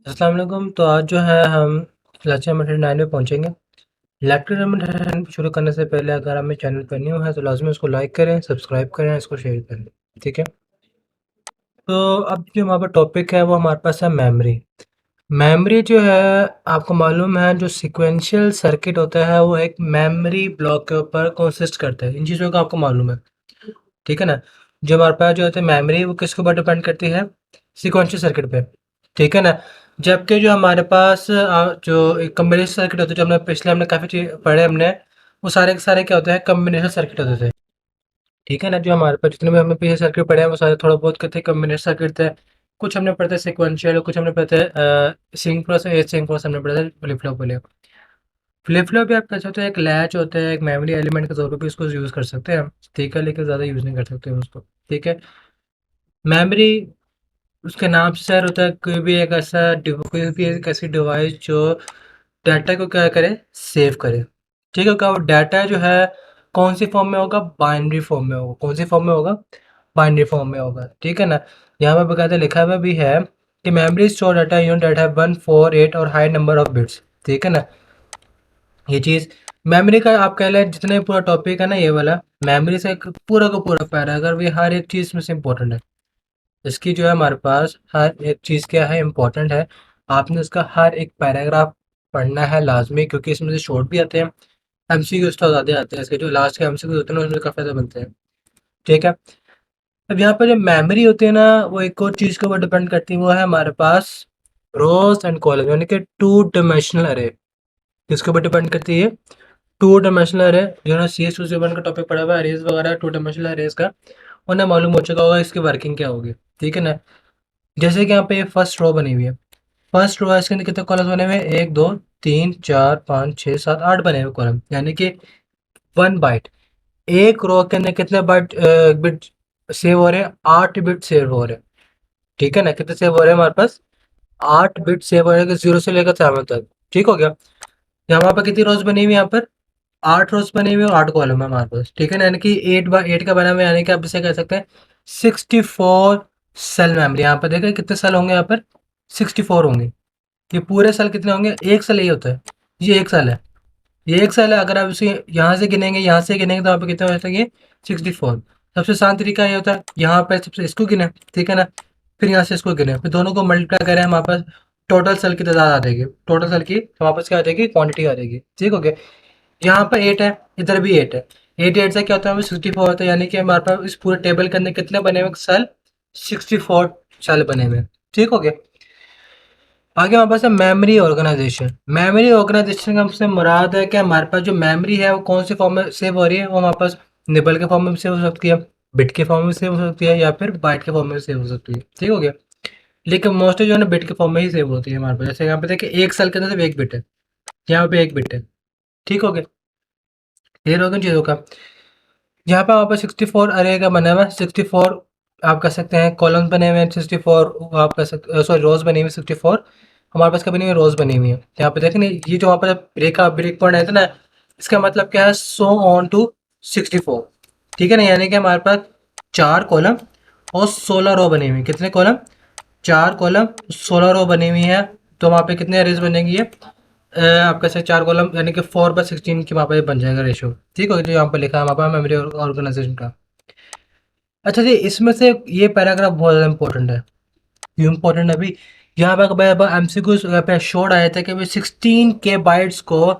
अस्सलाम वालेकुम। तो आज जो है हम लेक्चर नंबर 9 में पहुंचेंगे। लेक्चर नंबर 9 शुरू करने से पहले अगर हमें चैनल पर न्यू है तो लाजमी उसको लाइक करें, सब्सक्राइब करें, इसको शेयर करें, ठीक है। तो अब जो हमारा टॉपिक है वो हमारे पास है मेमोरी। मेमोरी जो है आपको मालूम है जो सिक्वेंशियल सर्किट होता है वो एक मेमोरी ब्लॉक के ऊपर कंसिस्ट करता है। इन चीज़ों का आपको मालूम है, ठीक है ना। जो हमारे पास जो होता है मेमोरी वो किसके ऊपर डिपेंड करती है, सिक्वेंशियल सर्किट पे, ठीक है ना। जबकि जो हमारे पास जो एक कम्बिनेशन सर्किट होता है, जो हमने पिछले हमने काफ़ी चीज पढ़े हमने, वो सारे के सारे क्या होते हैं, कम्बिनेशन सर्किट होते थे, ठीक है ना। जो हमारे पास जितने भी हमने पीछे सर्किट पढ़े हैं वो सारे थोड़ा बहुत कहते हैं कम्बिनेशन सर्किट थे। कुछ हमने पढ़ते सिक्वेंशियल, कुछ हमने पढ़ते सिंक्रोनस, एसिंक्रोनस हमने पढ़ते फ्लिप फ्लॉप वाले। फ्लिप फ्लॉप भी आप कह सकते हो एक लैच होता है, एक मेमोरी एलिमेंट के तौर पर भी उसको यूज़ कर सकते हैं हम, ठीक है, लेकिन ज़्यादा यूज़ नहीं कर सकते हैं उसको, ठीक है। मेमोरी उसके नाम से सर होता है कोई भी एक ऐसा कोई भी एक ऐसी डिवाइस जो डाटा को क्या करे, सेव करे, ठीक है। क्या वो डाटा जो है कौन सी फॉर्म में होगा, बाइनरी फॉर्म में होगा। कौन सी फॉर्म में होगा, बाइनरी फॉर्म में होगा, ठीक है ना। यहाँ पर बकायदा लिखा हुआ भी है कि memory store data unit data 1 4 8 और हाई नंबर ऑफ बिट्स, ठीक है ना। ये चीज़ मेमोरी का आप कह लें जितने पूरा टॉपिक है ना ये वाला, मेमोरी से एक पूरा का पूरा पैराग्राफ ये हर एक चीज़ में से इम्पोर्टेंट है। इसकी जो है हमारे पास हर एक चीज़ क्या है, इम्पोर्टेंट है। आपने इसका हर एक पैराग्राफ पढ़ना है लाजमी, क्योंकि इसमें से शॉर्ट भी आते हैं, एमसीक्यूज़ तो ज़्यादा आते हैं। इसके जो लास्ट के एमसीक्यूज़ होते हैं ना उसमें काफ़ी ज़्यादा बनते हैं, ठीक है। अब यहाँ पर जो मेमोरी होती है ना वो एक और चीज़ के ऊपर डिपेंड करती है, वो है हमारे पास रोज एंड कॉलम, यानी कि टू डायमेंशनल अरे। किसके ऊपर डिपेंड करती है, टू डायमेंशनल अरे। जो ना सी एस टू सेवन का टॉपिक पढ़ा हुआ है अरेज वगैरह, टू डायमेंशनल अरेज का, उन्हें मालूम हो चुका होगा इसकी वर्किंग क्या होगी, ठीक है ना। जैसे कि यहाँ पे फर्स्ट रो बनी हुई है, फर्स्ट रो है, इसके अंदर कितने कॉलम बने हुए हैं, 1 2 3 4 5 6 7 8 बने हुए कॉलम, यानी कि 1 बाइट। एक रो के अंदर कितने बाइट बिट सेव हो रहे हैं, 8 बिट सेव हो रहे हैं, ठीक है ना। कितने सेव हो रहे हैं हमारे पास, 8 बिट सेव हो रहे हैं, 0 से लेकर 7 तक, ठीक हो गया। यहाँ पर कितनी रोज बनी हुई है, यहाँ पर 8 रोज बनी हुई है और 8 कॉलम है हमारे पास, ठीक है ना। यानी कि 8 बाई 8 का बना हुआ है, यानी कि आप इसे कह सकते हैं 64 सेल मेमोरी। यहाँ पर देखिए कितने सेल होंगे, यहाँ पर 64 होंगे। ये पूरे सेल कितने होंगे, एक सेल यही होता है, ये एक सेल है, ये एक सेल है। अगर आप इसे यहाँ से गिनेंगे, यहाँ से गिनेंगे तो यहाँ पे कितने हो जाएंगे, 64। सबसे आसान तरीका ये होता है, यहाँ पर सबसे इसको गिने, ठीक है ना, फिर यहाँ से इसको गिने, फिर दोनों को मल्टीप्लाई करें, हमारे पास टोटल सेल की तादाद आ जाएगी, टोटल सेल की हमारे पास क्या आ जाएगी, क्वांटिटी आ जाएगी, ठीक हो गया। यहाँ पर 8 है, इधर भी 8 है, 8 से क्या होता है, हमें 64 होता है, यानी कि हमारे पास इस पूरे टेबल के अंदर कितने बने हुए सेल, 64 सेल बने हुए हैं, ठीक हो गया। आगे हमारे पास है मेमोरी ऑर्गेनाइजेशन। मेमोरी ऑर्गेनाइजेशन का हमसे मुराद है कि हमारे पास जो मेमोरी है वो कौन से फॉर्म में सेव हो रही है, वो हमारे पास निबल के फॉर्म में सेव हो सकती है, बिट के फॉर्म में सेव हो सकती है, या फिर बाइट के फॉर्म में सेव हो सकती है, ठीक हो गया। लेकिन मोस्टली जो है ना बिट के फॉर्म में ही सेव होती है हमारे पास। जैसे यहाँ पे देखिए एक सेल के अंदर सिर्फ एक बिट है, यहाँ पे एक बिट है, ठीक हो गया। क्लियर होगा इन चीज़ों का। यहाँ पे हमारे पास 64 अरे का बना हुआ है, 64 आप कह सकते हैं कॉलम्स बने हुए हैं, 64 आप कह सकते, सॉरी रोज बनी हुई है 64, हमारे पास क्या बनी हुई है, रोज बनी हुई है। यहाँ पे देखें ना, ये जो वहाँ पर ब्रेक पॉइंट है ना, इसका मतलब क्या है, सो ऑन टू 64, ठीक है ना। यानी कि हमारे पास 4 कॉलम और 16 रो बनी हुई है। कितने कॉलम, 4 कॉलम, 16 रो बनी हुई है। तो वहाँ पे कितने अरेज बनेंगी ये, आपका से 4 कॉलम, यानी कि 4/16 की वहाँ पे बन जाएगा रेशो, ठीक हो, जो यहाँ पे लिखा है वहाँ पर मेमोरी ऑर्गेनाइजेशन का। अच्छा जी, इसमें से ये पैराग्राफ बहुत ज़्यादा इंपॉर्टेंट है। क्यों इंपॉर्टेंट है अभी, यहाँ पर एमसीक्यू पे शोर आया था कि भाई 16 के बाइट्स को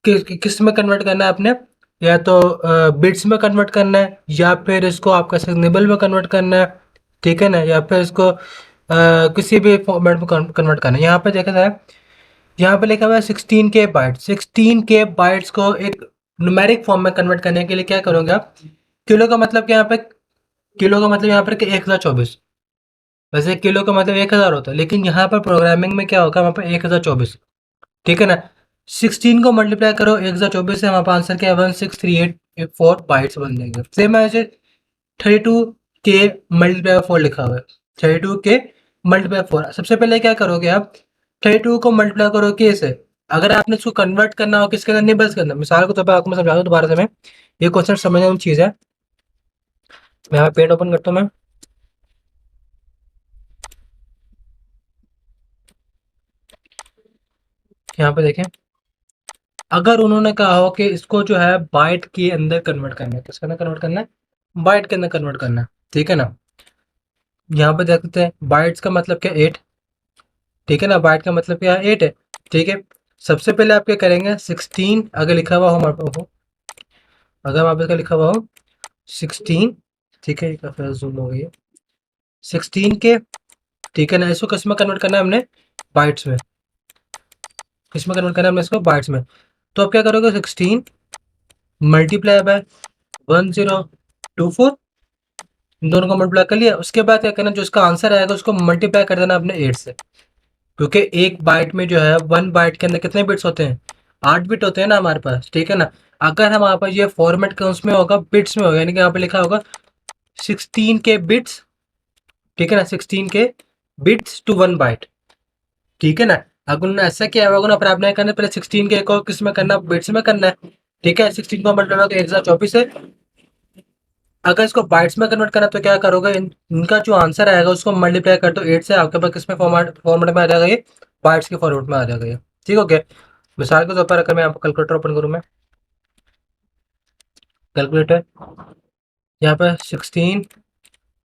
किस में कन्वर्ट करना है आपने, या तो बिट्स में कन्वर्ट करना है, या फिर इसको आपका निबल में कन्वर्ट करना है, ठीक है ना, या फिर इसको किसी भी फॉर्मेट में कन्वर्ट करना है। यहाँ पे देखा जाए, यहाँ पे लिखा हुआ है 16 के बाइट्स, 16 के बाइट्स को एक न्यूमेरिक फॉर्म में कन्वर्ट करने के लिए क्या करोगे आप, किलो का मतलब क्या यहाँ पे, किलो का मतलब यहाँ पर कि 1024। वैसे किलो का मतलब 1000 होता है, लेकिन यहाँ पर प्रोग्रामिंग में क्या होगा, वहाँ पर 1024, ठीक है ना। 16 को मल्टीप्लाई करो 1024 से, हमारे आंसर क्या है 16384 बाइट्स बन जाएंगे। सेम ऐसे 32 के मल्टीप्लाई 4 लिखा हुआ है, 32 के मल्टीप्लाई 4। सबसे पहले क्या करोगे आप, 32 को मल्टीप्लाई करो के से। अगर आपने इसको कन्वर्ट करना हो किसके अंदर, निबल्स के अंदर। मिसाल के तौर पर आपको मैं समझा दूं दोबारा से, मैं ये क्वेश्चन समझने वाली चीज है। मैं यहाँ पेन ओपन करता हूँ मैं, यहाँ पे देखें। अगर उन्होंने कहा हो कि इसको जो है बाइट के अंदर कन्वर्ट करना है, किसके अंदर कन्वर्ट करना है, बाइट के अंदर कन्वर्ट करना है, ठीक है ना। यहाँ पे देखते हैं बाइट्स का मतलब क्या, 8, ठीक है ना। बाइट का मतलब क्या है, 8 है, ठीक है। सबसे पहले आप क्या करेंगे, 16 अगर लिखा हुआ हो हमारे पास हो, अगर वहाँ पे इसका लिखा हुआ हो 16, ठीक है, काफी जूम हो गई है, 16 के, ठीक है ना। इसको किस में कन्वर्ट करना है हमने, बाइट्स में। किस में कन्वर्ट करना है हमने इसको, बाइट्स में। तो आप क्या करोगे, 16 मल्टीप्लाई बाय 1024, दोनों को मल्टीप्लाई कर लिया। उसके बाद क्या करना, जो इसका आंसर आएगा उसको मल्टीप्लाई कर देना अपने 8 से, क्योंकि एक बाइट में जो है, 1 बाइट के अंदर कितने बिट्स होते हैं, 8 बिट होते हैं ना हमारे पास, ठीक है ना। अगर हमारे पास ये फॉर्मेट का उसमें होगा, बिट्स में होगा, यानी कि यहाँ पे लिखा होगा 16 के बिट्स, ठीक है ना, 16 के बिट्स टू 1 बाइट, ठीक है ना। अगर उन्होंने ऐसा किया होगा ना, फिर आपने करना पहले 16 के को किस में करना, बिट्स में करना है, ठीक है। 16 को मल्टीप्लाई करके 124 है। अगर इसको बाइट्स में कन्वर्ट करना तो क्या करोगे, इनका जो आंसर आएगा उसको मल्टीप्लाई कर दो 8 से, आपके पास किस में फॉर्मेट में आ जाएगा, ये बाइट्स के फॉर्मेट में आ जाएगा ये, ठीक हो गया। मिसाल के तौर पर अगर मैं यहाँ पर कैलकुलेटर ओपन करूँ, मैं कैलकुलेटर, यहाँ पर 16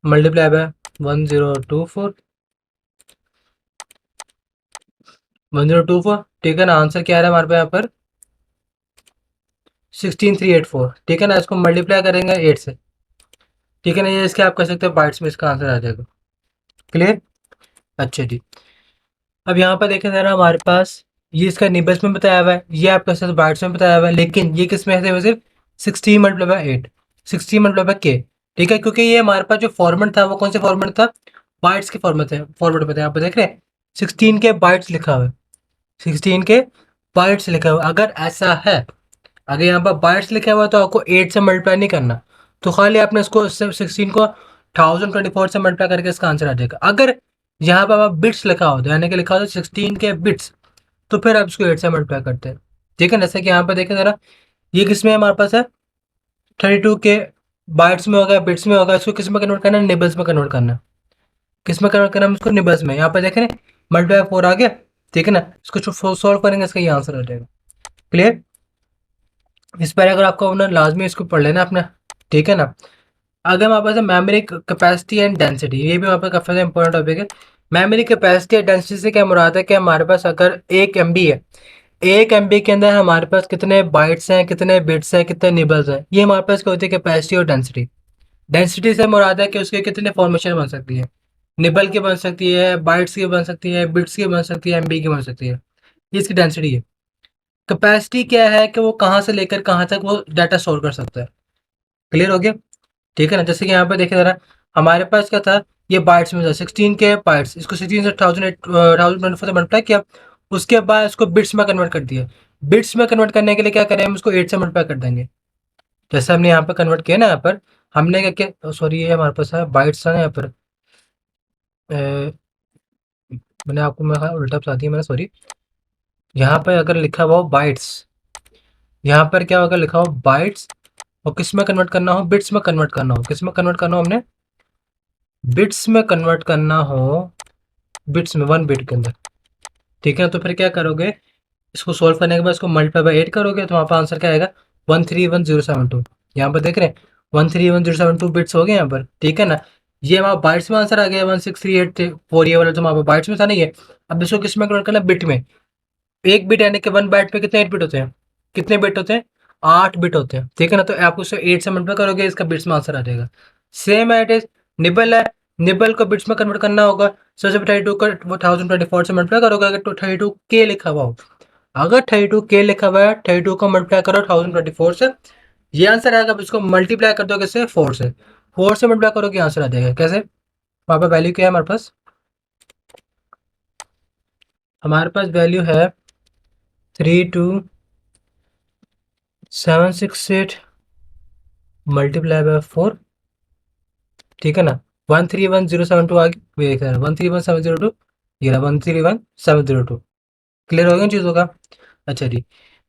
मल्टीप्लाई बाय 1024, 1024, ठीक है ना। आंसर क्या आ रहा है हमारे पास यहाँ पर 16384, ठीक है ना। इसको मल्टीप्लाई करेंगे 8 से, ठीक है ना। ये इसके आप कह सकते हो बाइट्स में इसका आंसर आ जाएगा। क्लियर, अच्छा जी। अब यहाँ पर देखें जरा, हमारे पास ये इसका निबल्स में बताया हुआ है, ये आपका सिर्फ बाइट्स में बताया हुआ है, लेकिन ये किस में है, सिर्फ 16 मल्टीप्लाई बाय 8, 16 मल्टीप्लाई बाय के, ठीक है। क्योंकि ये हमारे पास जो फॉर्मेट था वो कौन सा फॉर्मेट था, बाइट्स के फॉर्मेट में था। यहाँ पर देख रहे हैं 16 के बाइट्स लिखा हुआ है, 16 के बाइट्स लिखा हुआ है। अगर ऐसा है, अगर यहाँ पर बाइट्स लिखा हुआ है, तो आपको 8 से मल्टीप्लाई नहीं करना, तो खाली आपने इसको 16 को 1024 से मल्टीप्लाई करके इसका आंसर आ जाएगा। अगर यहाँ पर आप बिट्स लिखा होता है, यानी कि लिखा होता है 16 के बिट्स, तो फिर आप इसको 8 से मल्टीप्लाई करते हैं, ठीक है। जैसे कि यहाँ पर देखें जरा, ये किस में हमारे पास है, 32 के बाइट्स में होगा, बिट्स में होगा। इसको किस में कन्वर्ट करना है, निबल्स में कन्वर्ट करना है। किस में कन्वर्ट करना है इसको, निबल्स में। यहाँ पर देख रहे हैं मल्टीप्लाई 4 आ गया, ठीक है ना। इसको सॉल्व करेंगे, इसका ये आंसर आ जाएगा। क्लियर, इस पर अगर आपको अपना लाजमी इसको पढ़ लेना अपना, ठीक है ना। अगर हमारे पास है मेमोरी कैपेसिटी एंड डेंसिटी, ये भी हमारे पास काफी इंपॉर्टेंट टॉपिक है। मेमोरी कैपेसिटी एंड डेंसिटी से क्या मुराद है कि हमारे पास अगर 1 MB है, 1 MB के अंदर हमारे पास कितने बाइट्स हैं, कितने बिट्स हैं, कितने निबल्स हैं, ये हमारे पास क्या होती है, कैपेसिटी और डेंसिटी। डेंसिटी से मुराद है कि उसके कितने फॉर्मेशन बन सकती है, निबल की बन सकती है, बाइट्स की बन सकती है, बिट्स की बन सकती है, MB की बन सकती है, ये इसकी डेंसिटी है। कैपेसिटी क्या है कि वो कहाँ से लेकर कहाँ तक वो डाटा स्टोर कर सकता है। क्लियर हो गया, ठीक है ना। जैसे कि यहाँ पे देखे जरा, हमारे पास क्या था, ये बाइट्स में था 16 के बाइट्स, इसको 16 से 1024 से मल्टीप्लाई किया। उसके बाद इसको बिट्स में कन्वर्ट कर दिया। बिट्स में कन्वर्ट करने के लिए क्या करें, हम इसको 8 से मल्टीप्लाई कर देंगे। जैसे हमने यहाँ पर कन्वर्ट किया ना, यहाँ पर हमने क्या किया, सॉरी ये हमारे पास है बाइट्स था ना, यहाँ पर मैंने आपको मैं उल्टा बता दिया मैंने, सॉरी। यहाँ पर अगर लिखा हुआ हो बाइट्स, यहाँ पर क्या होगा, लिखा हो बाइट्स, और किस में कन्वर्ट करना हो, बिट्स में कन्वर्ट करना हो। किस में कन्वर्ट करना हो हमने, बिट्स में कन्वर्ट करना हो, बिट्स में 1 बिट के अंदर, ठीक है। तो फिर क्या करोगे, इसको सोल्व करने के बाद इसको मल्टीप्लाई बाय 8 करोगे, तो वहाँ पर आंसर क्या आएगा 131072। यहाँ पर देख रहे हैं 131072 बिट्स हो गए यहाँ पर, ठीक है ना। ये हमारा बाइट्स में आंसर आ गया 16384, ये वाला जो हमारा बाइट्स में था नहीं है। अब इसको किस में कन्वर्ट करना है, बिट में। 1 बिट यानी कि 1 बाइट पे कितने 8 बिट होते हैं, कितने बिट होते हैं, 8 बिट होते हैं, ठीक है ना। तो आप उसको 8 से मल्टीप्लाई करोगे, इसका बिट्स में आंसर आ जाएगा। सेम एट इज निबल है, निबल को बिट्स में कन्वर्ट करना होगा। सबसे 32 को 1024 से मल्टीप्लाई करोगे, अगर 32 के लिखा हुआ हो, अगर 32 के लिखा हुआ है, 32 को मल्टीप्लाई करो 1024 से, ये आंसर आएगा। अब इसको मल्टीप्लाई कर दो कैसे, 4 से, 4 से मल्टीप्लाई करोगे आंसर आ जाएगा। कैसे, वहाँ पर वैल्यू क्या है हमारे पास वैल्यू है 32768 मल्टीप्लाई बाय 4, ठीक है ना। 131072 आ गई, ये देख रहा है 131702, ये रहा 131702। क्लियर हो गया इन चीज़ों का। अच्छा जी,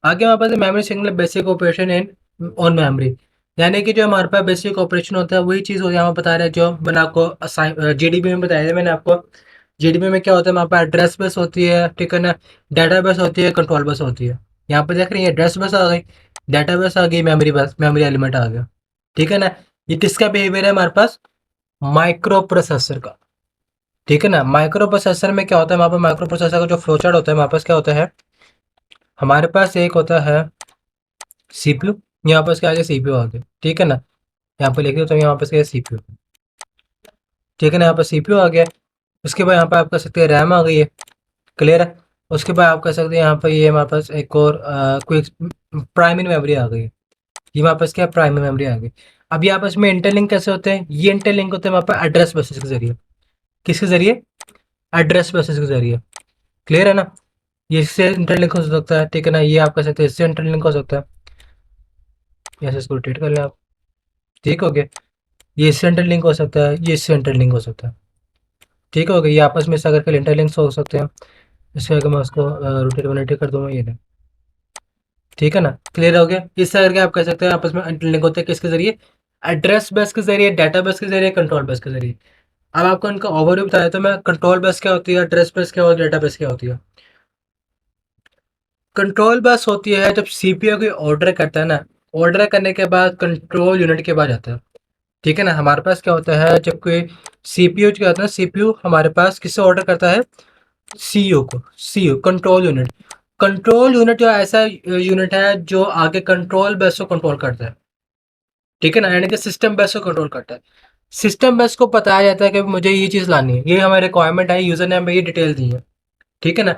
आगे हमारे पास memory signal basic operation in on memory, यानी कि जो हमारे पास बेसिक ऑपरेशन होता है वही चीज़ होती है, हमें बता रहा है जो मैंने आपको जीडीबी में बताया था। मैंने आपको जीडीबी में क्या होता है, हमारे पास एड्रेस बस होती है, ठीक है ना, डाटा बस होती है, कंट्रोल बस होती है। यहाँ पर देख रहे हैं एड्रेस बस आ गई, डाटा बस आ गई, मेमोरी बस, मेमोरी एलिमेंट आ गया, ठीक है ना। ये किसका बिहेवियर है हमारे पास, माइक्रो प्रोसेसर का, ठीक है ना। माइक्रो प्रोसेसर में क्या होता है, हमारे पास माइक्रो प्रोसेसर का जो फ्लो चार्ट होता है, हमारे पास क्या होता है, हमारे पास एक होता है सीपीयू, यहाँ पर इसके आगे सीपीयू आ गया, ठीक है ना। यहाँ पर लिख देता हूँ, यहाँ पर इसके सीपीयू, ठीक है ना, यहाँ पर सीपीयू आ गया। उसके बाद यहाँ पर आप कह सकते हैं रैम आ गई है, क्लियर है। उसके बाद आप कह सकते हैं यहाँ पर ये हमारे पास एक और कोई प्राइमरी मेमोरी आ गई है, ये हमारे पास क्या है, प्राइमरी मेमोरी आ गई। अब यहाँ पर इसमें इंटरलिंक कैसे होते हैं, ये इंटरलिंक होते हैं हमारे पास एड्रेस बसेस के जरिए, किसके जरिए, एड्रेस बसेस के जरिए, क्लियर है ना। ये इससे इंटरलिंक हो सकता है, ठीक है ना, ये आप कह सकते हैं इससे इंटरलिंक हो सकता है, ऐसे इसको रोटेट कर लें आप, ठीक हो गया। ये इससे इंटरलिंक हो सकता है, ये इससे इंटरलिंक हो सकता है, ठीक हो गया। ये आपस में इस अगर के इंटरलिंक्स हो सकते हैं, इससे अगर मैं उसको रोटेट वोटेट कर दूंगा, ये नहीं, ठीक है ना, क्लियर हो गया। इससे करके आप कह सकते हैं आपस में इंटरलिंक होते हैं किसके जरिए, एड्रेस बस के जरिए, डाटा बस के जरिए, कंट्रोल बस के जरिए। अब आपको इनका ओवरव्यू बताया तो मैं, कंट्रोल बस क्या होती है, एड्रेस बस क्या होती है, डाटा बस क्या होती है। कंट्रोल बस होती है जब सीपीयू कोई ऑर्डर करता है ना, ऑर्डर करने के बाद कंट्रोल यूनिट के पास जाता है, ठीक है ना। हमारे पास क्या होता है, जब कोई सीपीयू क्या होता है, सीपीयू हमारे पास किससे ऑर्डर करता है, सीयू को, CU control unit. Control unit जो ऐसा यूनिट है जो आगे कंट्रोल बस को कंट्रोल करता है, ठीक है ना, यानी कि सिस्टम बस को कंट्रोल करता है। सिस्टम बस को बताया जाता है कि मुझे ये चीज़ लानी है, ये हमारी रिक्वायरमेंट है, यूजर ने हमें ये डिटेल दी है, ठीक है ना।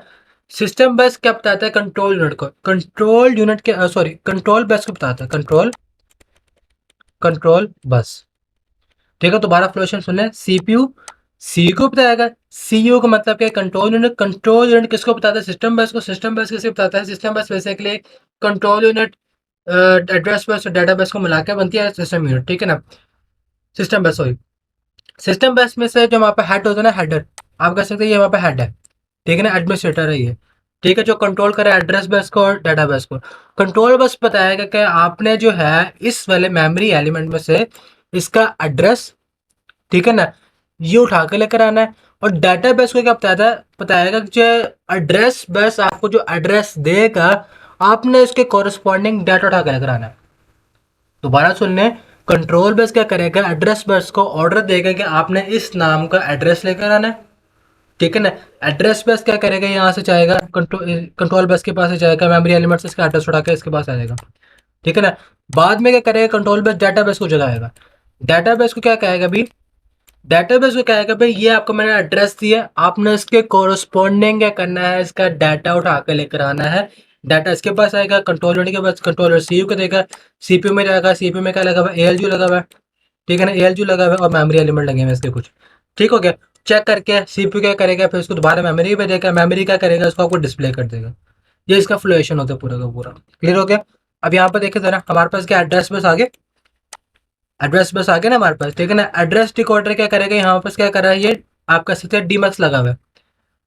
सिस्टम बस क्या बताता है, कंट्रोल यूनिट को, कंट्रोल यूनिट के सॉरी कंट्रोल बस को बताता है, कंट्रोल, कंट्रोल बस, ठीक है। दोबारा फ्लोशन सुन लें, सीपीयू सी को बताएगा, सीयू का मतलब क्या है, कंट्रोल यूनिट। कंट्रोल यूनिट किसको बताता है, सिस्टम बस को। सिस्टम बस किसे बताता है, सिस्टम बस basically control unit, address bus और डाटा बस को मिलाकर बनती है सिस्टम यूनिट, ठीक है ना। सिस्टम बस, सॉरी, सिस्टम बस में से जो वहाँ पे हेड होता है ना, हेडर, आप कह सकते हैं ये वहाँ पे हेड है, ठीक है ना, एडमिनिस्ट्रेटर है ये, ठीक है, जो कंट्रोल करे एड्रेस बस को और डाटा बस को। कंट्रोल बस बताएगा कि आपने जो है इस वाले मेमोरी एलिमेंट में से इसका एड्रेस, ठीक है ना, ये उठा के लेकर आना है। और डाटा बेस को क्या बताता है, बताएगा कि जो एड्रेस बस आपको जो एड्रेस देगा, आपने उसके कॉरेस्पॉन्डिंग डाटा उठा के लेकर आना है। दोबारा सुन लें, कंट्रोल बस क्या करेगा, एड्रेस बस को ऑर्डर देगा कि आपने इस नाम का एड्रेस लेकर आना है, ठीक है ना। एड्रेस बस क्या करेगा, यहाँ से जाएगा कंट्रोल बस के पास से जाएगा, मेमोरी एलिमेंट से इसका एड्रेस उठा के इसके पास आ जाएगा, ठीक है ना। बाद में क्या करेगा, कंट्रोल बस डाटा बेस को जगाएगा। डाटा बेस को क्या कहेगा अभी, डेटाबेस को क्या है कि भाई ये आपको मैंने एड्रेस दिया, आपने इसके कोरस्पॉन्डिंग क्या करना है, इसका डाटा उठा के लेकर आना है। डाटा इसके पास आएगा, कंट्रोल यूनिट के पास, कंट्रोलर सीयू को देगा, सीपीयू में जाएगा, सीपीयू में क्या लगा हुआ है, एएलयू लगा हुआ है, ठीक है ना, एएलयू लगा हुआ है और मेमोरी एलिमेंट लगे हुए हैं इसके कुछ, ठीक हो गया। चेक करके सीपीयू क्या करेगा, फिर उसको दोबारा मेमोरी पे देगा, मेमोरी क्या करेगा, उसको आपको डिस्प्ले कर देगा। ये इसका फ्लोएशन होता है पूरा का पूरा, क्लियर हो गया। अब यहाँ पर देखे जरा, हमारे पास क्या एड्रेस बस आगे, एड्रेस बस आ गया ना हमारे पास, ठीक है ना। एड्रेस डिकोडर क्या करेगा, यहाँ पर क्या कर रहा है ये, आप कह सकते हैं डीमक्स लगा हुआ है।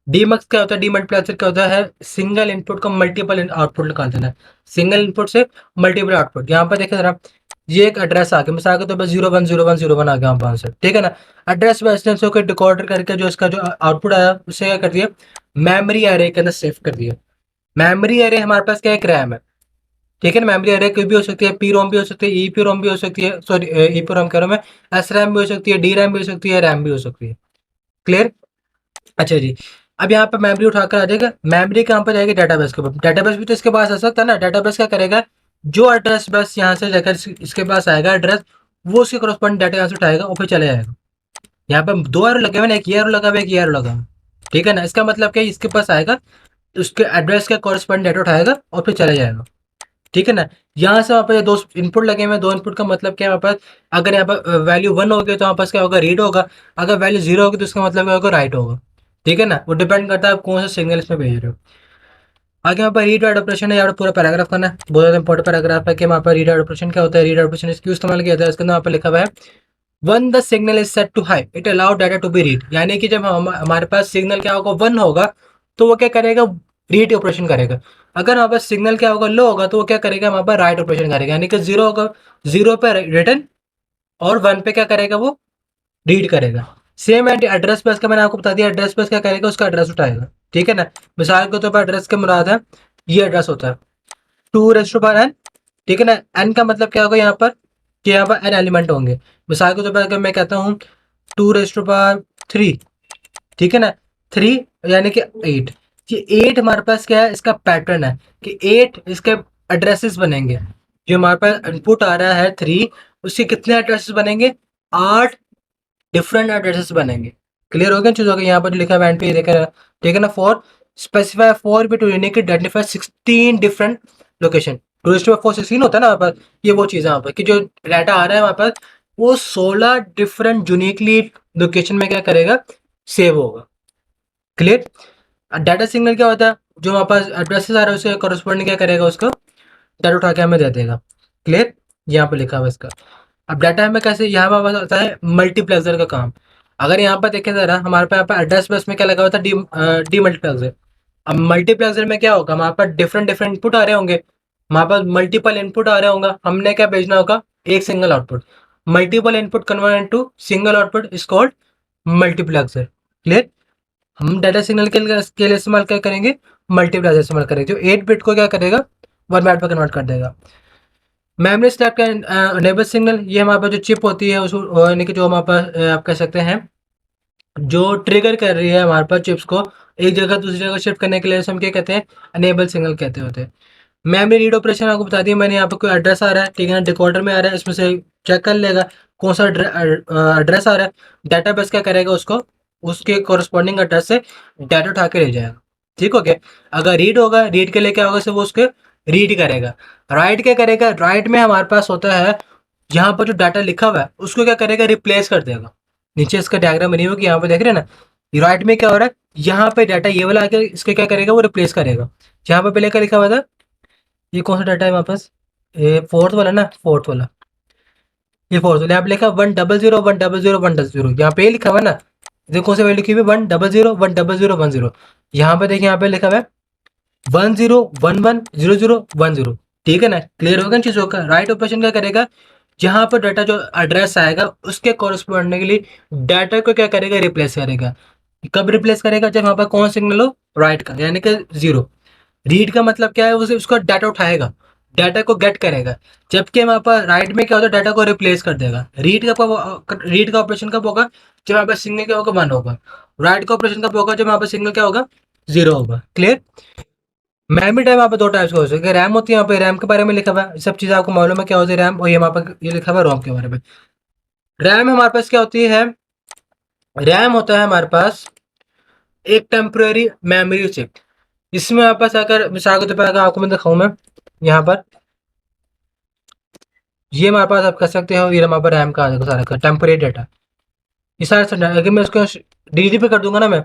डीमक्स क्या होता है, डीमल्टीप्लेक्सर क्या होता है, सिंगल इनपुट को मल्टीपल आउटपुट निकाल देना है, सिंगल इनपुट से मल्टीपल आउटपुट। यहाँ पर देखें जरा, ये एक एड्रेस आ गया, मिसाल आगे तो बस 010101 आ गया वहाँ से, ठीक है ना। एड्रेस बस ने उसको डिकोडर करके जो इसका जो आउटपुट आया उसे क्या कर दिया, मेमोरी एरे के अंदर सेव कर दिया। मेमोरी एरे हमारे पास क्या, एक रैम है, ठीक है ना। मेमोरी अरे कोई भी हो सकती है, पी रोम भी हो सकती है, ई पी रोम भी हो सकती है, सॉरी ई पी रोम कह रहा हूँ मैं, एस रैम भी हो सकती है, डी रैम भी हो सकती है, रैम भी हो सकती है, क्लियर। अच्छा जी, अब यहाँ पे मेमोरी उठाकर आ जाएगा, मेमोरी कहाँ पर जाएगी, डाटाबेस के ऊपर। डाटाबेस भी तो इसके पास आ सकता है ना। डाटाबेस क्या करेगा, जो एड्रेस बस यहाँ से जाकर इसके पास आएगा एड्रेस, वो उसके करस्पॉन्डिंग डाटा यहाँ से उठाएगा और फिर चले जाएगा। यहाँ पे दो एरो लगे हुए ना, एक ये एरो लगा हुआ है, एक ये एरो लगा हुआ है, ठीक है ना। इसका मतलब क्या, इसके पास आएगा, उसके एड्रेस का कॉरेस्पॉन्डिंग डाटा उठाएगा और फिर चले जाएगा, ठीक है ना। यहाँ से वहाँ पे दो इनपुट लगे हुए हैं, दो इनपुट का मतलब क्या है, वहाँ पर अगर यहाँ पर वैल्यू 1 होगी तो वहाँ पास क्या होगा, रीड होगा। अगर वैल्यू 0 होगी तो इसका मतलब क्या होगा, राइट होगा, ठीक है ना। वो डिपेंड करता है आप कौन सा सिग्नल इसमें भेज रहे हो। आगे यहाँ पर रीड राइट ऑपरेशन है, यहाँ पर पूरा पैराग्राफ करना है, बहुत ज़्यादा इंपॉर्टेंट पैराग्राफ है कि वहाँ पर रीड राइट ऑपरेशन क्या होता है, रीड राइट ऑपरेशन इसक्यू इस्तेमाल किया जाता है। इसके अंदर यहाँ पर लिखा हुआ है when the signal is set to high it allow data to be read, यानी कि जब हमारे पास सिग्नल क्या होगा, वन होगा तो वो क्या करेगा, रीड ऑपरेशन करेगा। अगर हमारे पास सिग्नल क्या होगा, लो होगा तो वो क्या करेगा, वहाँ पर राइट ऑपरेशन करेगा, यानी कि जीरो होगा, जीरो पे रिटर्न और वन पे क्या करेगा, वो रीड करेगा। सेम एड्रेस बेस का मैंने आपको बता दिया, एड्रेस बेस क्या करेगा, उसका एड्रेस उठाएगा। ठीक है ना, मिसाल के तौर पर एड्रेस के मुराद है, ये एड्रेस होता है 2 रेज़ टू पावर n। ठीक है ना, n का मतलब क्या होगा यहाँ पर, कि यहाँ पर n एलिमेंट होंगे। मिसाल के तौर पर अगर मैं कहता हूँ 2 रेज़ टू पावर 3, ठीक है ना, 3 यानी कि 8, ये 8 हमारे पास क्या है, इसका पैटर्न है कि 8 इसके एड्रेसेस बनेंगे। जो हमारे पास इनपुट आ रहा है 3, उसके कितने एड्रेसेस बनेंगे, 8 डिफरेंट एड्रेसेस बनेंगे। क्लियर हो गया चीज़, हो गई यहाँ पर जो लिखा है एंड पे देखा है, ठीक है ना। For specify 4 bit unique identify 16 different location, tourist में 416 होता है ना वहाँ पर, ये वो चीज़ है वहाँ पर कि जो डाटा आ रहा है वहाँ पर वो 16 डिफरेंट यूनिकली लोकेशन में क्या करेगा, सेव होगा। क्लियर। डाटा सिग्नल क्या होता है, जो हमारे पास एड्रेसेस आ रहा है उससे कॉरेस्पॉन्डिंग क्या करेगा, उसको डाटा उठा के हमें दे देगा। क्लियर, यहाँ पे लिखा हुआ है इसका। अब डाटा हमें कैसे, यहाँ पर होता है मल्टीप्लेक्सर का काम। अगर यहाँ पर देखें जरा, हमारे पास यहाँ पर एड्रेस बस में क्या लगा हुआ था, डी मल्टीप्लेक्सर। अब मल्टीप्लेक्सर में क्या होगा, हमारे पास डिफरेंट डिफरेंट इनपुट आ रहे होंगे, हमारे पास मल्टीपल इनपुट आ रहे होंगे, हमने क्या भेजना होगा, एक single output. Multiple input convert into single output is called multiplexer. Clear. हम डाटा सिग्नल के लिए इस्तेमाल क्या करेंगे, मल्टीप्लेक्सर इस्तेमाल करेंगे, जो 8 बिट को क्या करेगा, 1 बाइट पर कन्वर्ट कर देगा। मेमोरी स्लैब का इनेबल सिग्नल, ये हमारे पास जो चिप होती है उसको, यानी कि जो हमारे पास आप कह सकते हैं जो ट्रिगर कर रही है हमारे पास चिप्स को एक जगह दूसरी जगह शिफ्ट करने के लिए, हम क्या कहते हैं, अनेबल सिग्नल कहते होते हैं। मेमोरी रीड ऑपरेशन आपको बता दिया मैंने, यहाँ पर कोई एड्रेस आ रहा है, ठीक है ना, डिकोडर में आ रहा है, इसमें से चेक कर लेगा कौन सा एड्रेस आ रहा है, डाटा बेस क्या करेगा, उसको उसके कोरस्पॉन्डिंग एड्रेस से डाटा उठा के ले जाएगा। ठीक हो गया। अगर रीड होगा, रीड के लिए क्या होगा, सिर्फ वो उसके रीड करेगा। राइट क्या करेगा, राइट में हमारे पास होता है यहाँ पर जो डाटा लिखा हुआ है उसको क्या करेगा, रिप्लेस कर देगा। नीचे इसका डायग्राम बनी होगी, यहाँ पे देख रहे हैं ना, राइट में क्या हो रहा है, यहाँ पे डाटा ये वाला आके इसके क्या करेगा, वो रिप्लेस करेगा। जहाँ पे पहले क्या लिखा हुआ था, ये कौन सा डाटा है वापस, ये फोर्थ वाला ना, फोर्थ वाला, ये फोर्थ वाला, यहाँ पे लिखा 100 100 100, यहाँ पे लिखा हुआ ना, देखो कौन सी वैल्यू लिखी हुई है, 100 100 10। यहाँ पे देखिए, यहाँ पे लिखा हुआ है 10 11 00 10। ठीक है ना, क्लियर होगा इन चीजों का। राइट ऑपरेशन क्या करेगा, जहां पर डाटा जो एड्रेस आएगा उसके कॉरेस्पॉन्डिंग के लिए डाटा को क्या करेगा, रिप्लेस करेगा। कब रिप्लेस करेगा, जब वहां पर कौन सिग्नल हो, राइट का, यानी कि 0। रीड का मतलब क्या है, उसे उसका डाटा उठाएगा, डाटा को गेट करेगा। जबकि वहां पर राइट में क्या होता है, डाटा को रिप्लेस कर देगा। रीड का ऑपरेशन कब होगा, जब वहां पर सिग्नल क्या होगा, 1 होगा। राइट का ऑपरेशन कब होगा, जब वहां पर सिग्नल क्या होगा, 0 होगा। क्लियर। मेमोरी टाइम यहाँ पे 2 टाइप्स का हो सकता है, रैम होती है, यहाँ पे रैम के बारे में लिखा हुआ है, ये सब चीज़ें आपको मालूम है क्या होती है रैम, और ये वहाँ पर ये लिखा हुआ है रोम के बारे में। रैम हमारे पास क्या होती है, रैम होता है हमारे पास एक टेम्पररी मेमोरी चिप। इसमें हमारे पास अगर मिसाल के तौर पर अगर आपको मैं दिखाऊँ, मैं यहाँ पर, ये हमारे पास आप कह सकते हो, ये हमारे पास रैम का सारा टेम्पररी डाटा, ये सारा अगर मैं इसको डिलीट पे कर दूंगा ना मैं,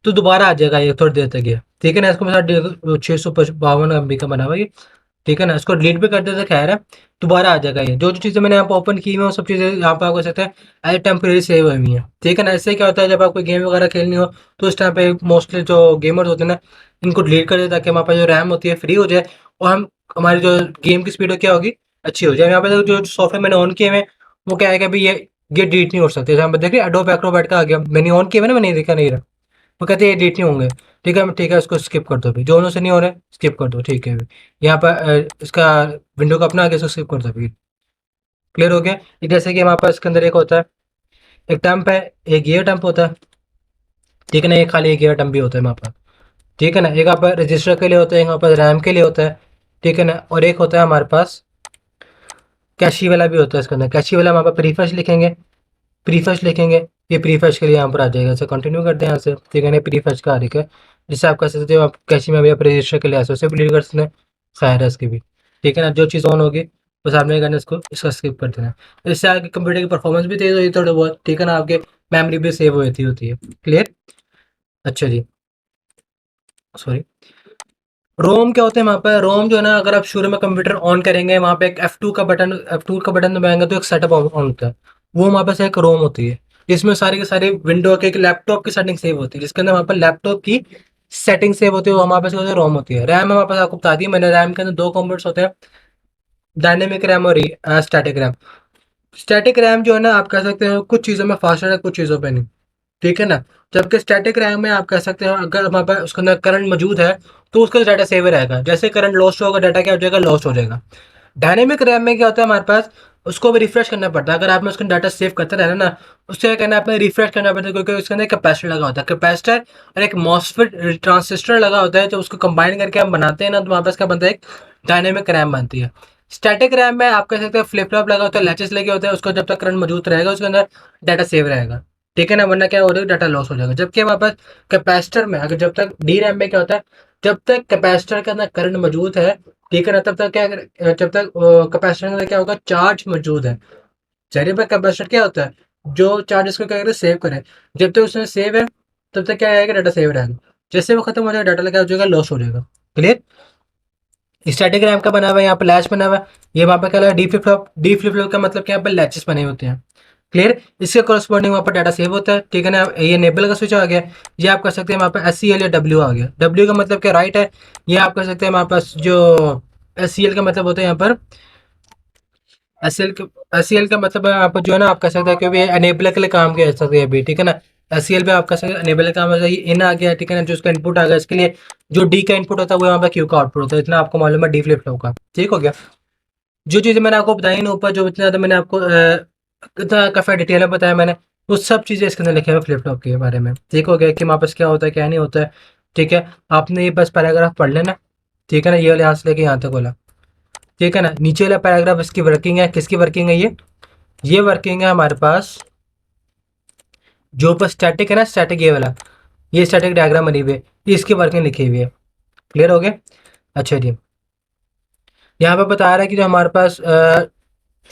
तो दोबारा आ जाएगा ये थोड़ी देर तक ये। ठीक है ना, इसको मेरे साथ 652 MB का बना हुआ ये। ठीक है ना, इसको डिलीट भी कर देते खैर है, दोबारा आ जाएगा ये। जो जो चीज़ें मैंने यहाँ पर ओपन की हुई हैं वो सब चीज़ें यहाँ पर आप कर सकते हैं एज टेम्परेरी सेव हुई हैं। ठीक है ना, इससे क्या होता है, जब आप कोई गेम वगैरह खेलनी हो तो उस टाइम पे मोस्टली जो गेमर्स होते हैं ना, इनको डिलीट कर देते ताकि हमारे पास जो रैम होती है फ्री हो जाए, और हम हमारी जो गेम की स्पीड क्या होगी, अच्छी हो जाए। यहाँ पे जो सॉफ्टवेयर मैंने ऑन किए हुए हैं वो क्या है कि भाई ये डिलीट नहीं हो सकते। जहाँ पर देखिए एडोब एक्रोबैट का आ गया, मैंने ऑन किया है ना, मैंने देखा नहीं रहा, वो कहते हैं ये एडिट नहीं होंगे। ठीक है, उसको स्किप कर दो अभी, जो उनसे नहीं हो रहा है स्किप कर दो। ठीक है अभी यहाँ पर इसका विंडो का अपना आगे से स्किप कर दो अभी। क्लियर हो गया। ये जैसे कि हमारे पास इसके अंदर एक होता है, एक टम्प है, एक गियर टम्प होता है। ठीक है ना, एक खाली एक गियर टम्प भी होता है हमारे पास। ठीक है ना, एक यहाँ पर रजिस्टर के लिए होता है, एक हमारे पास रैम के लिए होता है। ठीक है ना, और एक होता है हमारे पास कैशी वाला भी होता है। इसके अंदर कैशी वाला हमारे पास प्रीफर्स्ट लिखेंगे, प्रीफर्स्ट लिखेंगे, ये प्रीफर्स्ट के लिए यहाँ पर आ जाएगा। इसे कंटिन्यू करते हैं यहाँ से। ठीक है ना, प्रीफर्स्ट का आ रही है, जिससे आप कर सकते हो, आप कैशी में भी आप रजिस्टर के लिए आ सकते हो, उसे भी डिलीट कर सकते हैं, खैर है इसकी भी। ठीक है ना, जो चीज़ ऑन होगी बस आपने करना, इसको इसका स्किप कर देना। इससे आपके कंप्यूटर की परफॉर्मेंस भी तेज़ होती है थोड़ी बहुत। ठीक है ना, आपके मेमोरी भी सेव होती है। क्लियर। अच्छा जी, सॉरी। रोम क्या होता है वहाँ पर? रोम जो है ना, अगर आप शुरू में कंप्यूटर ऑन करेंगे, वहाँ पे एक F2 का बटन दबाएंगे तो एक सेटअप ऑन होता है। वो वहाँ पे एक रोम होती है, जिसमें सारी की सारी विंडो के, एक लैपटॉप की सेटिंग सेव होती है, जिसके अंदर वहाँ पर लैपटॉप की सेटिंग सेव होती है, वो हमारे पास रोम होती है। रैम हमारे पास आपको बता दी मैंने, रैम के अंदर दो कंपोनेंट्स होते हैं, डायनेमिक रैम और स्टैटिक रैम। स्टैटिक रैम जो है ना, आप कह सकते हो कुछ चीज़ों में फास्टर है, कुछ चीज़ों पे नहीं, ठीक है ना। जबकि स्टैटिक रैम में आप कह सकते हो, अगर हमारे पास उसके अंदर करंट मौजूद है तो उसका डाटा सेव रहेगा, जैसे करंट लॉस्ट होगा डाटा क्या हो जाएगा, लॉस्ट हो जाएगा। डायनेमिक रैम में क्या होता है हमारे पास, उसको भी रिफ्रेश करना पड़ता है। अगर आपने उसका डाटा सेव करते रहना ना, उससे क्या करना है, आपने रिफ्रेश करना पड़ता है, क्योंकि उसके अंदर कैपेसिटर लगा होता है, कैपेसिटर और एक मॉसफेट ट्रांजिस्टर लगा होता है, तो उसको कंबाइन करके हम बनाते हैं ना, तो हमारे पास क्या बनता है, एक डायनेमिक रैम बनती है। स्टैटिक रैम में आप कह सकते हैं फ्लिप फ्लॉप लगा होता है, लैचेस लगे होते हैं, उसको जब तक करंट मौजूद रहेगा उसके अंदर डाटा सेव रहेगा, ठीक है ना, वरना क्या हो जाएगा, डाटा लॉस हो जाएगा। जबकि हमारे पास कैपेसिटर में, अगर जब तक डी रैम में क्या होता है, जब तक कैपेसिटर के अंदर करंट मौजूद है, ठीक है ना, तब तक क्या, जब तक कैपेसिटर के अंदर क्या होगा, चार्ज मौजूद है। जरिए पर कैपेसिटर क्या होता है, जो चार्ज इसको क्या करे, सेव करे। जब तक उसमें सेव है, तब तक क्या आएगा, डाटा सेव रहेगा। जैसे वो खत्म हो जाएगा, डाटा लगा हो जाएगा, लॉस हो जाएगा। क्लियर? स्टैटिक रैम का बना हुआ है, यहाँ पे लैच बना हुआ है, ये वहाँ पे क्या लगा, डी फ्लिप फ्लॉप का मतलब क्या, यहाँ पे लैचेस बने होते हैं। क्लियर? इसके करस्पॉन्डिंग वहाँ पर डाटा सेव होता है, ठीक है ना। ये नेबल का स्विच आ गया, ये आप कर सकते हैं वहाँ पे SCL या डब्ल्यू आ गया। डब्ल्यू का मतलब क्या, राइट है। ये आप कर सकते हैं हमारे पास जो SCL का मतलब होता है यहाँ पर, एस सी एल का मतलब है आप जो है ना, आप कह सकते हैं कि एनेबलर के लिए काम किया जा सकता है अभी, ठीक है ना। SCL पे आप कह सकते हैं एनेबलर का काम है, इन आ गया, ठीक है ना, जो उसका इनपुट आ गया, इसके लिए जो डी का इनपुट होता है वो यहाँ पर क्यू का आउटपुट होता है, इतना आपको मालूम है डी फ्लिप फ्लॉप का, ठीक हो गया। जो चीज़ें मैंने आपको बताई ना ऊपर, जो इतना ज़्यादा मैंने आपको इतना काफ़ी डिटेल में बताया मैंने, वो सब चीज़ें इसके अंदर लिखे हुए फ्लिप फ्लॉप के बारे में, ठीक हो गया, कि हमारे पास क्या होता है क्या नहीं होता है, ठीक है। आपने ये बस पैराग्राफ पढ़ लेना, ठीक है ना, ये वाले यहाँ से लेके यहाँ तक बोला, ठीक है ना। नीचे वाला पैराग्राफ इसकी वर्किंग है, किसकी वर्किंग है ये वर्किंग है हमारे पास, जो ऊपर स्टैटिक है ना, स्टैटिक ये वाला, ये स्टैटिक डायग्राम बनी हुई है, ये इसकी वर्किंग लिखी हुई है। क्लियर हो गया? अच्छा जी, यहाँ पे बता रहा है कि जो हमारे पास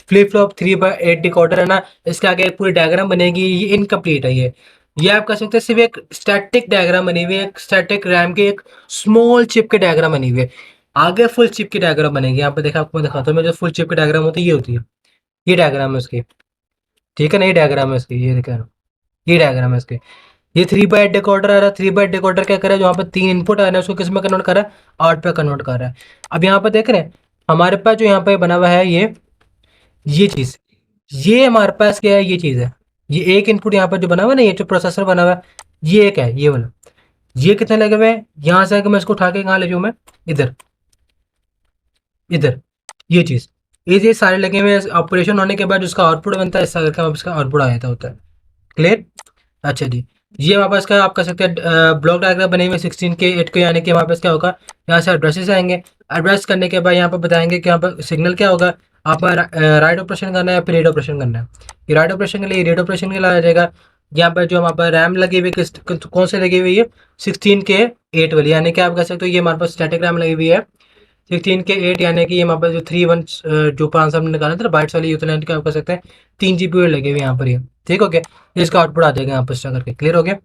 फ्लिप फ्लॉप 3/8 डिकोडर है ना, इसके आगे एक पूरी डायग्राम बनेगी, ये इनकम्प्लीट है। ये आप कह सकते हैं सिर्फ एक स्टैटिक डायग्राम बनी हुई है, एक स्टैटिक रैम की एक स्मॉल चिप की डायग्राम बनी हुई है। आगे फुल चिप की डायग्राम बनेगी, यहाँ पे देखा, आपको मैं दिखाता हूँ, मैं जो फुल चिप की डायग्राम होती है ये होती है, ये डायग्राम है उसकी, ठीक है ना, ये डायग्राम है इसकी, ये दिखा, ये डायग्राम है इसके। ये 3/8 डिकोडर आ रहा है, 3/8 डिकोडर क्या कर रहा है, जो यहाँ पे 3 इनपुट आ रहे हैं उसको किस में कन्वर्ट कर रहा है, 8 पे कन्वर्ट कर रहा है। अब यहाँ पे देख रहे हैं, हमारे पास जो यहाँ पे बना हुआ है ये चीज़, ये हमारे पास क्या है, ये चीज़ है, ये एक इनपुट यहाँ पर जो बना हुआ है ना, ये जो प्रोसेसर बना हुआ है, ये एक है, ये वाला। ये कितने लगे हुए हैं, यहाँ से आके मैं इसको उठा के कहाँ ले जाऊँ मैं, इधर, इधर, ये चीज़, ये सारे लगे हुए हैं। ऑपरेशन होने के बाद उसका आउटपुट बनता है, इस तरह का इसका आउटपुट आ जाता होता है। क्लियर? अच्छा जी, ये हमारे पास का आप कर सकते हैं ब्लॉक डायग्राम बने हुए 16 के 8 के, यानी कि हमारे पास क्या होगा, यहाँ से एड्रेसेस आएंगे, एड्रेस करने के बाद यहाँ पर बताएंगे कि यहाँ पर सिग्नल क्या होगा, आप राइट ऑपरेशन करना है या फिर रीड ऑपरेशन करना है। ये राइट ऑपरेशन के लिए, रीड ऑपरेशन के लिए आ जाएगा। यहाँ पर जो हमारे पास रैम लगी हुई है, कौन से लगी हुई है, 16 के 8 वाली, यानी कि आप कह सकते हो ये हमारे पास स्टैटिक रैम लगी हुई है 16 के 8, यानी कि ये हमारे पास जो 3 1 जो 5 हमने निकाला था बाइट्स वाली यूटिलाइट का, आप कह सकते हैं 3 GPU लगे हुए यहाँ पर, ये ठीक हो गया, इसका आउटपुट आ जाएगा यहाँ पर स्टा करके। क्लियर हो गया?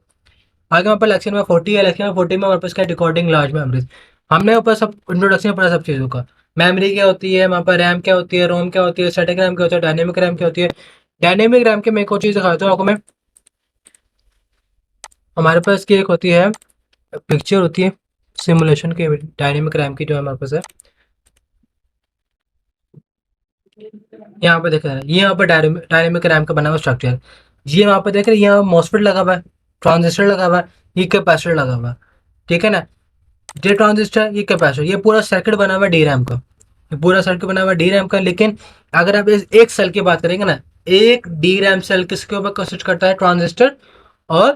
आगे हमारे पास लेक्चर में 40 है, लेक्चर में 40 में हमारे पास क्या, रिकॉर्डिंग लार्ज मेमोरीज। हमने ऊपर सब इंट्रोडक्शन पढ़ा सब चीज़ों का, मेमोरी क्या होती है, वहाँ पर रैम क्या होती है, रोम क्या होती है, स्टैटिक रैम क्या होता है, डायनेमिक रैम क्या होती है। डायनेमिक रैम के मैं एक और चीज़ दिखाता हूँ आपको मैं, हमारे पास की एक होती है पिक्चर होती है सिमुलेशन की, डायनेमिक रैम की जो हमारे पास है, यहाँ पे देख रहे हैं, ये यहाँ पर डायनेमिक रैम का बना हुआ स्ट्रक्चर, ये वहाँ पे देख रहे हैं, यहाँ मॉसफेट लगा हुआ है, ट्रांजिस्टर लगा हुआ है, ये कैपेसिटर लगा हुआ है, ठीक है ना। ये ट्रांजिस्टर, ये कैपेसिटर, ये पूरा सर्किट बना हुआ है डी रैम का, ये पूरा सर्किट बना हुआ है डी रैम का। लेकिन अगर आप इस एक सेल की बात करेंगे ना, एक डी रैम सेल किसके ऊपर कंसिस्ट करता है, ट्रांजिस्टर और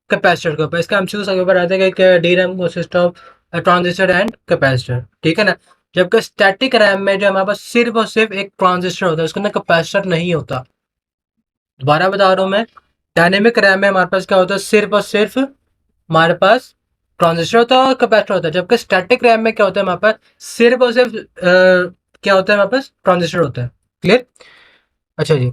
कैपेसिटर के ऊपर। इसका एमसीक्यू सबके ऊपर आता है कि D RAM consist of transistor and capacitor, ठीक है ना। जबकि स्टैटिक रैम में जो हमारे पास सिर्फ और सिर्फ एक ट्रांजिस्टर होता है, उसके अंदर कैपेसिटर नहीं होता। दोबारा बता रहा हूँ मैं, डायनेमिक रैम में हमारे पास क्या होता है, सिर्फ और सिर्फ हमारे पास ट्रांजिस्टर होता है और कैपेसिटर होता है। जबकि स्टैटिक रैम में क्या होता है, हमारे पास सिर्फ और सिर्फ क्या होता है, हमारे पास ट्रांजिस्टर होता है। क्लियर? अच्छा जी,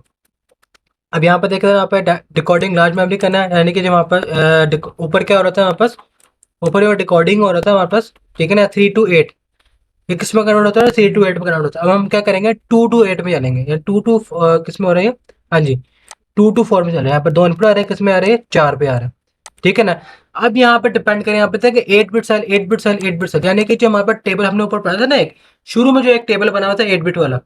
अब यहाँ पर देखते हैं, यहाँ पर डिकोडिंग लार्ज मेमोरी करना है, यानी कि जो वहाँ पर ऊपर क्या हो रहा था हमारे पास, ऊपर ये डिकोडिंग हो रहा था हमारे पास, ठीक है ना, 3 to 8, ये किस में कन्वर्ट होता है, 3 to 8 में कन्वर्ट होता है। अब हम क्या करेंगे, 2 to 8 में चलेंगे, या किस में हो रही है, हाँ जी 2 to 4 में चल रहे हैं। यहाँ पर 2 इनपुट आ रहे हैं, किस में आ रहे हैं, 4 पे आ रहे हैं, ठीक है ना। अब यहाँ पे डिपेंड करें, यहाँ पे था कि 8 bit cell, 8 bit cell, 8 bit cell, यानी कि जो हमारे पास टेबल हमने ऊपर पढ़ा था ना, एक शुरू में जो एक टेबल बना हुआ था 8 बिट वाला,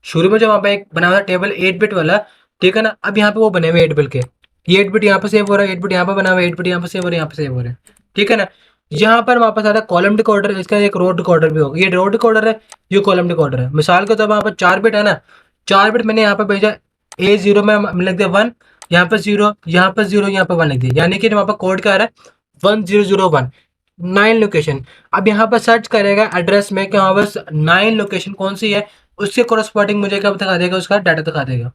शुरू में जो वहाँ पे एक बना हुआ था टेबल 8 बिट वाला, ठीक है ना। अब यहाँ पे वो बने हुए 8 बिट के, ये 8 बिट यहाँ पे सेव हो रहा है, 8 बिट यहाँ पे बना हुआ है, 8 बिट यहाँ पे सेव हो रहा है, यहाँ पे सेव हो रहा है, ठीक है ना। यहाँ पर वापस आ रहा है कॉलम डिकोडर, इसका एक रो डिकोडर भी होगा, ये रो डिकोडर है, ये कॉलम डिकोडर है। मिसाल के तौर पर वहाँ पर 4 बिट है ना, 4 बिट मैंने यहाँ पर भेजा, A0 में लिख दिया 1, यहाँ पर 0, यहाँ पर 0, यहाँ पर 1 लिख दिया, यानी कि वहाँ पर कोड क्या आ रहा है, 1001, 9 लोकेशन। अब यहाँ पर सर्च करेगा एड्रेस में कि हाँ बस 9 लोकेशन कौन सी है, उसके कोरस्पॉन्डिंग मुझे क्या दिखा देगा, उसका डाटा दिखा देगा।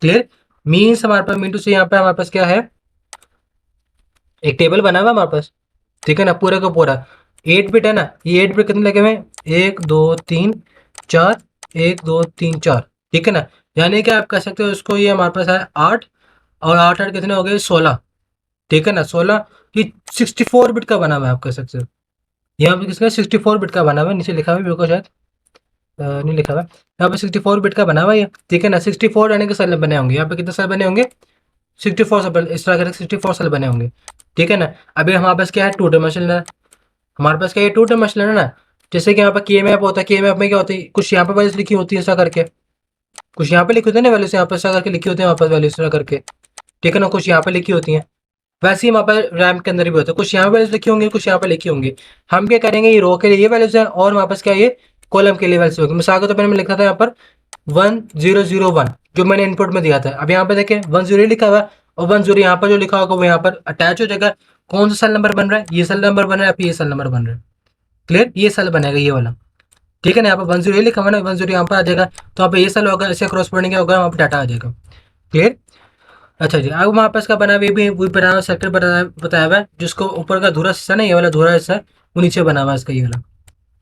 क्लियर, मीन्स हमारे पास मीन टू से यहाँ पे हमारे पास क्या है, एक टेबल बना हुआ है हमारे पास, ठीक है ना, पूरा का पूरा 8 बिट है ना, ये 8 बिट कितने लगे हुए हैं, 1 2 3 4, 1 2 3 4, ठीक है ना। यानी कि आप कह सकते हो उसको, ये हमारे पास है 8, और 8 8 कितने हो गए, 16, ठीक है ना, 16। ये 64 बिट का बना हुआ है, आप कह सकते हो। यहाँ पे किसका 64 बिट का बना हुआ है, नीचे लिखा हुआ है बिल्कुल, शायद नहीं लिखा हुआ है। यहाँ पे 64 बिट का बना हुआ है ये, ठीक है ना। 64 यानी कि सेल बने होंगे, यहाँ पे कितने सेल बने होंगे, 64 सेल, इस तरह के 64 सेल बने होंगे, ठीक है ना। अभी हमारे पास क्या है, 2 डायमेंशनल है, हमारे पास क्या है, 2 डायमेंशनल है ना। जैसे कि यहाँ पर के मैप होता है, के मैप में क्या होती है, कुछ यहाँ पर वैल्यूज लिखी होती है ऐसा करके, कुछ यहाँ पे लिखी होती है ना वैल्यूज, यहाँ पर ऐसा करके लिखी होती है, वहाँ पर वैल्यूज ऐसा करके, ठीक है ना, कुछ यहाँ पे लिखी होती है। वैसे ही वहाँ पर रैम के अंदर भी होता है, कुछ यहाँ पे वैल्यूज लिखी होंगी, कुछ यहाँ पे लिखी होंगी। हम क्या करेंगे, ये रो के लिए ये वैल्यूज है, और वहाँ पास क्या है, ये कॉलम के लिए वैल्यूज होगी। मिसाल के तौर पर मैंने लिखा था यहाँ पर 1001, जो मैंने इनपुट में दिया था। अब यहाँ पे देखें 10 लिखा हुआ है, और 10 यहाँ पर जो लिखा होगा वो यहाँ पर अटैच हो जाएगा। कौन सा सेल नंबर बन रहा है, ये सेल नंबर बन रहा है, अब ये सेल नंबर बन रहा है। क्लियर, ये सेल बनेगा ये वाला, ठीक है ना। यहाँ पर 10 लिखा हुआ है ना, 10 यहाँ पर आ जाएगा, तो यहाँ पे ये सेल होगा, इससे क्रॉसपोर्डिंग क्या होगा, वहाँ पर डाटा आ जाएगा। क्लियर, अच्छा जी। अब वहाँ पर इसका बना हुआ भी वही बना हुआ सर्किट बताया हुआ है, जिसको ऊपर का अधूरा हिस्सा ना, ये वाला अधूरा हिस्सा है, वो नीचे बना हुआ है इसका ये वाला,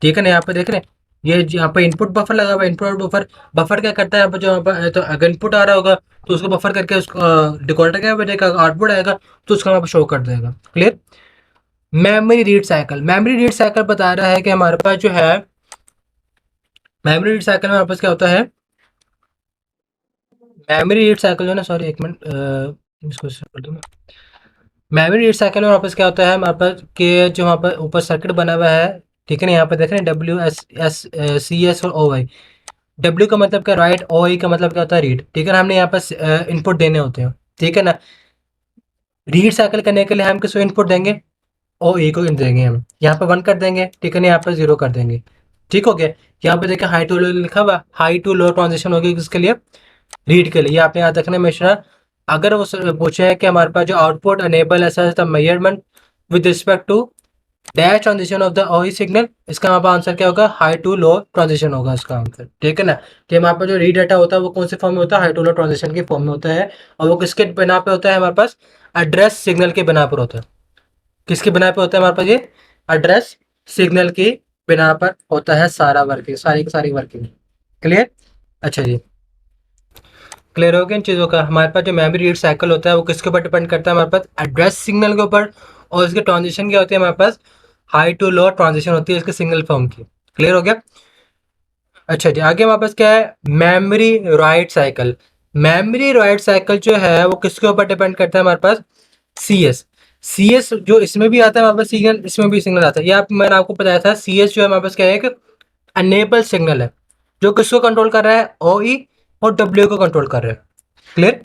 ठीक है ना। यहाँ पे देख रहे हैं, ये यहाँ पे इनपुट बफर लगा हुआ है, इनपुट बफर, बफर क्या करता है यहाँ पे, जो यहाँ पर तो अगर इनपुट आ रहा होगा तो उसको बफर करके उसको डिकोडर क्या बनेगा, आउटपुट आएगा तो उसका वहाँ पर शो कर देगा। Clear, memory read cycle, memory read cycle बता रहा है कि हमारे पास जो है, मेमोरी रीड साइकिल में हमारे पास क्या होता है, मेमोरी रीड साइकिल जो है ना, सॉरी एक मिनट, इसको कर दूँ मैं। मेमोरी रीड साइकिल में वापस क्या होता है हमारे पास, कि जो वहाँ पर ऊपर सर्किट बना हुआ है, ठीक है ना, यहाँ पे देख रहे हैं WS, CS और OY। डब्ल्यू का मतलब क्या, राइट, ओ ई का मतलब क्या होता है, रीड, ठीक है ना। हमने यहाँ पर इनपुट देने होते हैं, ठीक है ना। रीड साइकिल करने के लिए हम किसको इनपुट देंगे, ओ ई को देंगे हम, यहाँ पे 1 कर देंगे, ठीक है ना, यहाँ पर 0 कर देंगे, ठीक हो गया। यहाँ पे देखिए हाई टू लो लिखा हुआ, हाई टू लो ट्रांजिशन होगी किसके लिए, रीड के लिए। ये आपने याद रखना हमेशा। अगर वो पूछे है कि हमारे पास जो आउटपुट अनेबल ऐसा the measurement with respect to dash transition of the OE signal, इसका हमारे पास आंसर क्या होगा, हाई टू लो ट्रांजिशन होगा इसका आंसर, ठीक है ना। कि हमारे पास जो रीड डाटा होता है वो कौन से फॉर्म में होता है, हाई टू लो ट्रांजिशन के फॉर्म में होता है, और वो किसके बिना पे होता है हमारे पास, एड्रेस सिग्नल के बिना पर होता है। किसके बिना पे होता है हमारे पास, ये एड्रेस सिग्नल की बिना पर होता है सारा वर्किंग, सारी की सारी वर्किंग। क्लियर, अच्छा जी, क्लियर हो गया इन चीज़ों का। हमारे पास जो मेमोरी रीड साइकिल होता है वो किसके ऊपर डिपेंड करता है, हमारे पास एड्रेस सिग्नल के ऊपर, और इसके ट्रांजिशन क्या होती है हमारे पास, हाई टू लो ट्रांजिशन होती है इसके सिंगल फॉर्म की। क्लियर हो गया, अच्छा जी। आगे हमारे पास क्या है, memory write cycle. Memory write cycle जो है वो किसके ऊपर डिपेंड करता है हमारे पास, CS। CS जो इसमें भी आता है हमारे पास सिग्नल, इसमें भी सिग्नल आता है, या मैंने आपको बताया था CS जो है हमारे पास क्या है, एक अनेबल सिग्नल है, जो किसको कंट्रोल कर रहा है, OE और W को कंट्रोल कर रहा है। क्लियर,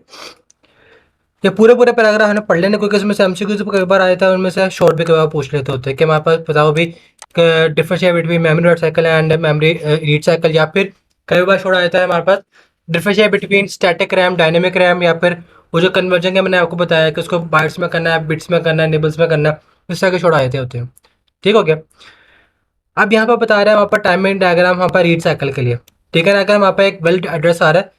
ये पूरे पूरे पैराग्राफ हमने पढ़ लेने, क्योंकि इसमें से MCQ कई बार आया था, उनमें से शॉर्ट भी कई बार पूछ लेते होते हैं कि हमारे पास बताओ भी differentiate between memory write cycle and memory read cycle, या फिर कई बार छोड़ा जाता है हमारे पास differentiate between static RAM dynamic RAM, या फिर वो जो कन्वर्जन का मैंने आपको बताया कि उसको बाइट्स में करना है, बिट्स में करना है, निबल्स में करना है, इस तरह के छोड़ा जाते होते हैं। ठीक हो गया। अब यहाँ पर बता रहे हैं वहाँ पर टाइमिंग डायग्राम वहाँ पर रीड साइकिल के लिए, ठीक है ना। अगर वहाँ पर एक वेल्ड एड्रेस आ रहा है,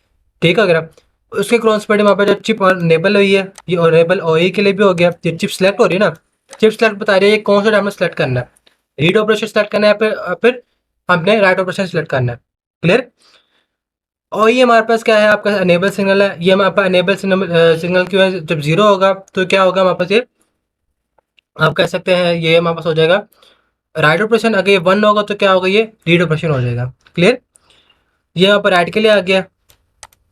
ठीक है, अगर उसके क्रॉसपेड वहाँ पर जब चिप और नेबल हुई है, ये और नेबल OE के लिए भी हो गया, ये चिप सेलेक्ट हो रही है ना, चिप सेलेक्ट बता रही है कौन सा टाइम सेलेक्ट करना है, रीड ऑपरेशन सेलेक्ट करना है, फिर हमने राइट ऑपरेशन सेलेक्ट करना है। क्लियर, और ये हमारे पास क्या है, आपका अनेबल सिग्नल है, ये हमारे पास अनेबल सिग्नल क्यों है, जब 0 होगा तो क्या होगा हमारे पास, ये आप कह सकते हैं ये हमारे पास हो जाएगा राइट ऑपरेशन। अगर ये 1 होगा तो क्या होगा, ये रीड ऑपरेशन हो जाएगा। क्लियर, ये यहाँ पर राइट के लिए आ गया।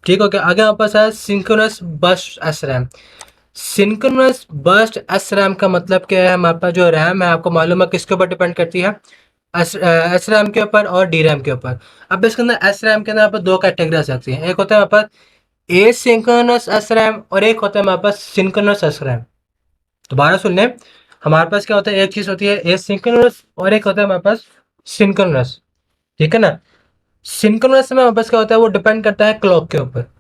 ठीक हो गया। आगे हमारे पास है synchronous burst S RAM. Synchronous burst S RAM का मतलब क्या है, हमारे पास जो रैम है आपको मालूम है किसके ऊपर डिपेंड करती है, एस रैम के ऊपर और डी रैम के ऊपर। अब इसके अंदर एस रैम के अंदर आप दो कैटेगरी आ सकती है, एक होता है हमारे पास ए सिंक्रोनस एस रैम और एक होता है हमारे पास सिंक्रोनस एस रैम। दोबारा सुन लें, हमारे पास क्या होता है, एक चीज होती है ए सिंक्रोनस और एक होता है हमारे पास सिंक्रोनस। ठीक है ना। सिंक्रोनस में हमारे पास क्या होता है, वो डिपेंड करता है क्लॉक के ऊपर।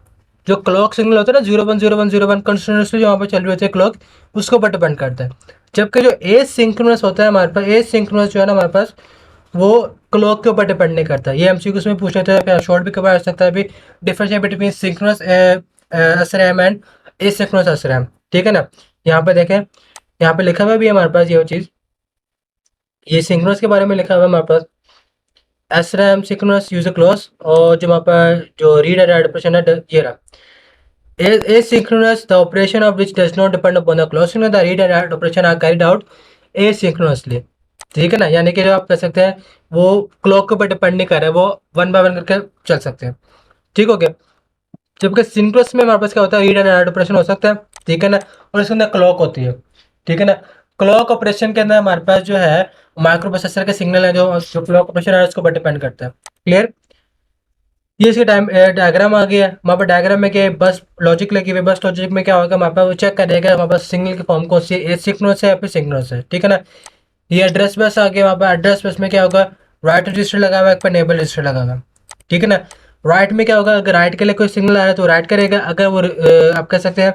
जो क्लॉक सिग्नल होता है ना 010101 कंटिन्यूसली जो वहाँ पर चल रही होती है क्लॉक, उसके ऊपर डिपेंड करता है। जबकि जो ए सिंक्रोनस होता है हमारे पास, ए सिंक्रोनस जो है ना हमारे पास, वो क्लॉक के ऊपर डिपेंड नहीं करता। ये एमसीक्यूज में पूछ लेते हैं, शॉर्ट भी कवर आ सकता है अभी, difference between synchronous S RAM and a synchronous S RAM. ठीक है ना। यहाँ पे देखें, यहाँ पे लिखा हुआ भी है हमारे पास ये चीज़, ये सिंक्रोनस के बारे में लिखा हुआ है हमारे पास, S RAM synchronous user clause. और जो हमारे पास जो रीड एंड राइट ऑपरेशन है ये रहा, asynchronous, the operation of which does not depend upon the clock signal, the read and write operation are carried out asynchronously। ठीक है ना, यानी कि जो आप कह सकते हैं वो क्लॉक के ऊपर डिपेंड नहीं कर रहा है, वो वन बाय वन करके चल सकते हैं। ठीक हो गया। जबकि सिंक्रोनस में हमारे पास क्या होता है, रीड एंड राइट ऑपरेशन हो सकता है। ठीक है ना, और इसके अंदर क्लॉक होती है। ठीक है ना। क्लॉक ऑपरेशन के अंदर हमारे पास जो है माइक्रो प्रोसेसर के सिग्नल है, जो क्लॉक ऑपरेशन है उसके ऊपर डिपेंड करता है। क्लियर। ये इसके टाइम डायग्राम आ गया। वहाँ पर डायग्राम में क्या है, बस लॉजिक लगी हुई है। बस लॉजिक में क्या होगा, वहाँ पर वो चेक करेगा वहाँ पर सिग्नल की फॉर्म कौन सी है, सिंक्रोनस है या फिर सिंक्रोनस है। ठीक है ना। ये एड्रेस बस आ गया। वहाँ पर एड्रेस बस में क्या होगा, राइट रजिस्टर लगा हुआ है, एक पर नेबल रजिस्टर लगा हुआ है। ठीक है ना। राइट में क्या होगा, अगर राइट के लिए कोई सिग्नल आ रहा है तो राइट करेगा, अगर वो आप कह सकते हैं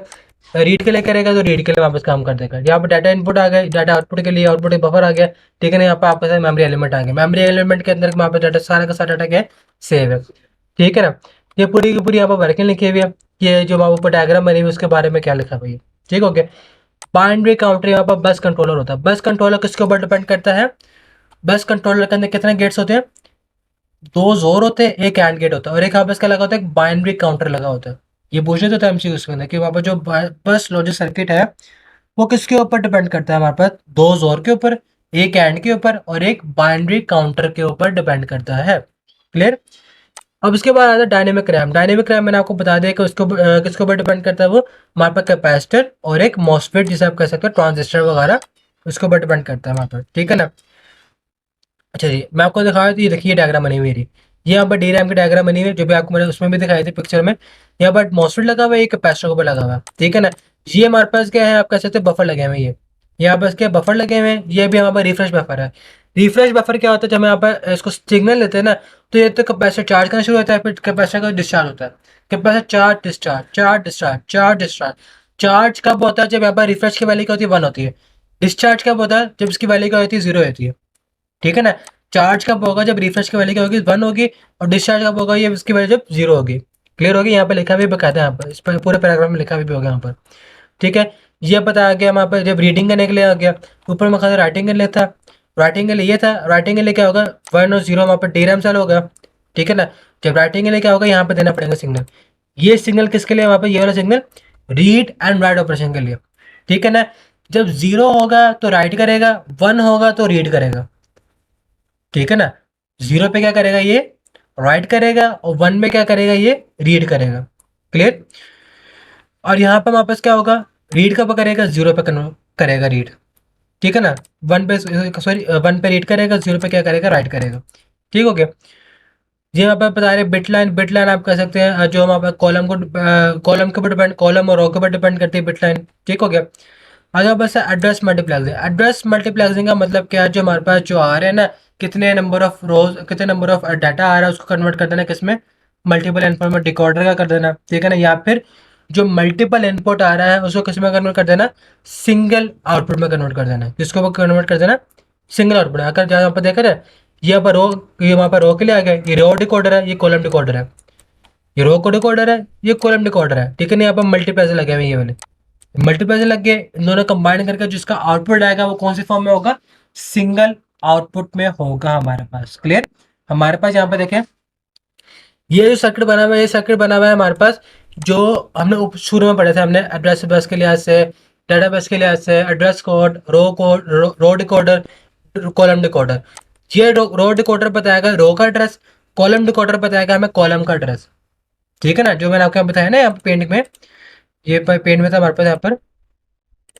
रीड के लिए करेगा तो रीड के लिए वापस काम कर देगा। यहाँ पर डाटा इनपुट आ गया, डाटा आउटपुट के लिए आउटपुट बफर आ गया। ठीक है ना। यहाँ पर आपके साथ मेमोरी एलिमेंट आ गया, मेमोरी एलिमेंट के अंदर वहाँ पर डाटा सारा का सारा डाटा क्या है, सेव है। ठीक है ना। ये पूरी की पूरी यहाँ पर वर्किंग लिखी हुई है। ये जो वहाँ ऊपर डायग्राम बनी हुई है उसके बारे में क्या लिखा हुआ है। ठीक हो गया। बाइनरी काउंटर यहाँ पर बस कंट्रोलर होता है। बस कंट्रोलर किसके ऊपर डिपेंड करता है, बस कंट्रोलर के अंदर कितने गेट्स होते हैं, दो जोर होते हैं, एक एंड गेट होता है और एक आपस का लगा होता है, बाइनरी काउंटर लगा होता है। ये पूछे तो एमसीक्यू उसके अंदर कि वहाँ पर जो बस लॉजिक सर्किट है वो किसके ऊपर डिपेंड करता है, हमारे पास दो जोर के ऊपर, एक एंड के ऊपर और एक बाइनरी काउंटर के ऊपर डिपेंड करता है। क्लियर। अब इसके बाद आता है डायनेमिक रैम। डायनेमिक रैम मैंने आपको बता दिया कि उसको किसके ऊपर डिपेंड करता है, वो हमारे पास कैपेसिटर और एक मॉसफेट जिसे आप कह सकते हो ट्रांजिस्टर वगैरह, उसके ऊपर डिपेंड करता है हमारे पास। ठीक है ना। अच्छा जी, मैं आपको दिखाया तो ये देखिए डायग्राम बनी हुई है। ये यहाँ पर डी रैम की डायग्राम बनी हुई है, जो भी आपको मैंने उसमें भी दिखाई थी पिक्चर में। यहाँ पर मॉसफेट लगा हुआ है, एक कैपेसिटर के ऊपर लगा हुआ है। ठीक है ना। ये हमारे पास क्या है, आप कह सकते हैं बफर लगे हुए हैं। ये यहाँ पर क्या बफर लगे हुए हैं, ये भी हमारे पास रिफ्रेश बफर है। रिफ्रेश बफर क्या होता है, जब हम यहाँ पर इसको सिग्नल लेते हैं ना, तो ये तो कैपेसिटर चार्ज करना शुरू होता है, फिर कैपेसिटर का डिस्चार्ज होता है। Capacitor charge discharge, charge discharge, charge discharge. Charge कब होता है, जब यहाँ पर रिफ्रेश की वैल्यू क्या होती है, 1 होती है। डिस्चार्ज कब होता है, जब इसकी वैल्यू क्या होती है, 0 होती है। ठीक है ना। चार्ज कब होगा, जब रिफ्रेश की वैल्यू क्या होगी, 1 होगी। और डिस्चार्ज कब होगा, ये इसकी वैल्यू जब 0 होगी। क्लियर होगी। यहाँ पे लिखा भी बकायदा, यहाँ पर इस पर पूरे पैराग्राफ में लिखा भी होगा यहाँ पर। ठीक है। ये पता आ गया, वहाँ पर जब रीडिंग करने के लिए आ गया, ऊपर में खाली राइटिंग के लिए था, राइटिंग के लिए ये था। राइटिंग के लिए क्या होगा, 1 और 0 वहाँ पर डी रैम चालू होगा। ठीक है ना। जब राइटिंग के लिए क्या होगा, यहाँ पर देना पड़ेगा सिग्नल। ये सिग्नल किसके लिए, वहाँ पर ये वाला signal read and write operation के लिए। ठीक है ना। जब 0 होगा तो राइट करेगा, 1 होगा तो रीड करेगा। ठीक है ना। 0 पे क्या करेगा, ये राइट करेगा और 1 में क्या करेगा, ये रीड करेगा। क्लियर। और यहाँ पे वापस क्या होगा, रीड कब करेगा, 0 पे करेगा रीड। ठीक है ना। 1 पे, सॉरी 1 पे रीड करेगा, 0 पे क्या करेगा, राइट करेगा। ठीक हो गया। ये यहाँ पे बता रहे बिट लाइन आप कह सकते हैं, जो हम आप कॉलम को कॉलम के ऊपर डिपेंड, कॉलम और रो के ऊपर डिपेंड करती है बिट लाइन। ठीक हो गया। अगर बस एड्रेस मल्टीप्लेक्सिंग, एड्रेस मल्टीप्लेक्सिंग का मतलब क्या है, जो हमारे पास जो आ रहे हैं ना, कितने नंबर ऑफ रोज, कितने नंबर ऑफ डाटा आ रहा है उसको कन्वर्ट कर देना किसमें, मल्टीपल इनपुट में, डिकोडर का कर देना। ठीक है ना। या फिर जो मल्टीपल इनपुट आ रहा है उसको किस में कन्वर्ट कर देना, सिंगल आउटपुट में कन्वर्ट कर देना। किसको कन्वर्ट कर देना, सिंगल आउटपुट। अगर जहाँ पर देखा जाए, ये पर रो, ये वहाँ पर रो के लिए आ गया, ये रो डिकोडर है, ये कॉलम डिकोडर है। ये रो को डिकोडर है, ये कॉलम डिकोडर है। ठीक है ना। यहाँ पर मल्टीप्लेक्स लगे हुए हैं ये वाले, मल्टीप्लाई लग गए, इन दोनों कंबाइन करके जिसका आउटपुट आएगा वो कौन सी फॉर्म में होगा, सिंगल आउटपुट में होगा हमारे पास। क्लियर। हमारे पास यहाँ पे देखें, ये जो सर्किट बना हुआ है, ये सर्किट बना हुआ है हमारे पास, जो हमने शुरू में पढ़े थे हमने एड्रेस बस के लिहाज से, डेटाबेस के लिए ऐसे address code, row decoder, column decoder. ये रो डिकोडर बताएगा रो का एड्रेस, कॉलम डिकोडर बताएगा हमें कॉलम का एड्रेस। ठीक है ना, जो मैंने आपको यहाँ बताया ना, यहाँ पेंट में, ये पेंट में था हमारे पास यहाँ पर,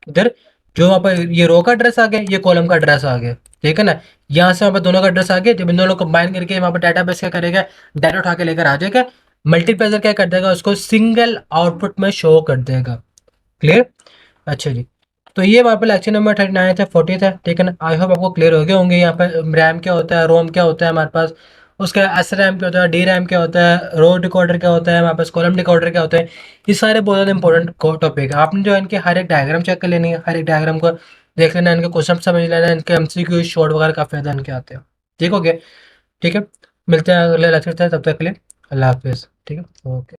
इधर जो वहाँ पर ये रो का एड्रेस आ गया, ये कॉलम का एड्रेस आ गया। ठीक है ना, यहाँ से वहाँ पर दोनों का एड्रेस आ गया। जब इन दोनों को कंबाइन करके वहाँ पर डाटाबेस क्या करेगा, डाटा उठा के लेकर आ जाएगा, मल्टीप्लेक्सर क्या कर देगा, उसको सिंगल आउटपुट में शो कर देगा। क्लियर? अच्छा जी। तो ये हमारे पास लेक्चर नंबर 39 था, 40 था। ठीक है ना, आई होप आपको क्लियर हो गए होंगे यहाँ पर रैम क्या होता है, रोम क्या होता है हमारे पास, उसका एस रैम क्या होता है, डी रैम क्या होता है, रो डिकोडर क्या होता है हमारे पास, कॉलम डिकोडर क्या होता है। ये सारे बहुत ज़्यादा इंपॉर्टेंट टॉपिक है। आपने जो है इनके हर एक डायग्राम चेक कर लेनी है, हर एक डायग्राम को देख लेना है, इनके क्वेश्चन समझ लेना है, इनके एमसीक्यू शॉर्ट वगैरह काफ़ी ज़्यादा इनके आते हैं। ठीक हो गया? ठीक है, मिलते हैं अगले लेक्चर से, तब तक के लिए अल्लाह हाफिज़। ठीक है, ओके।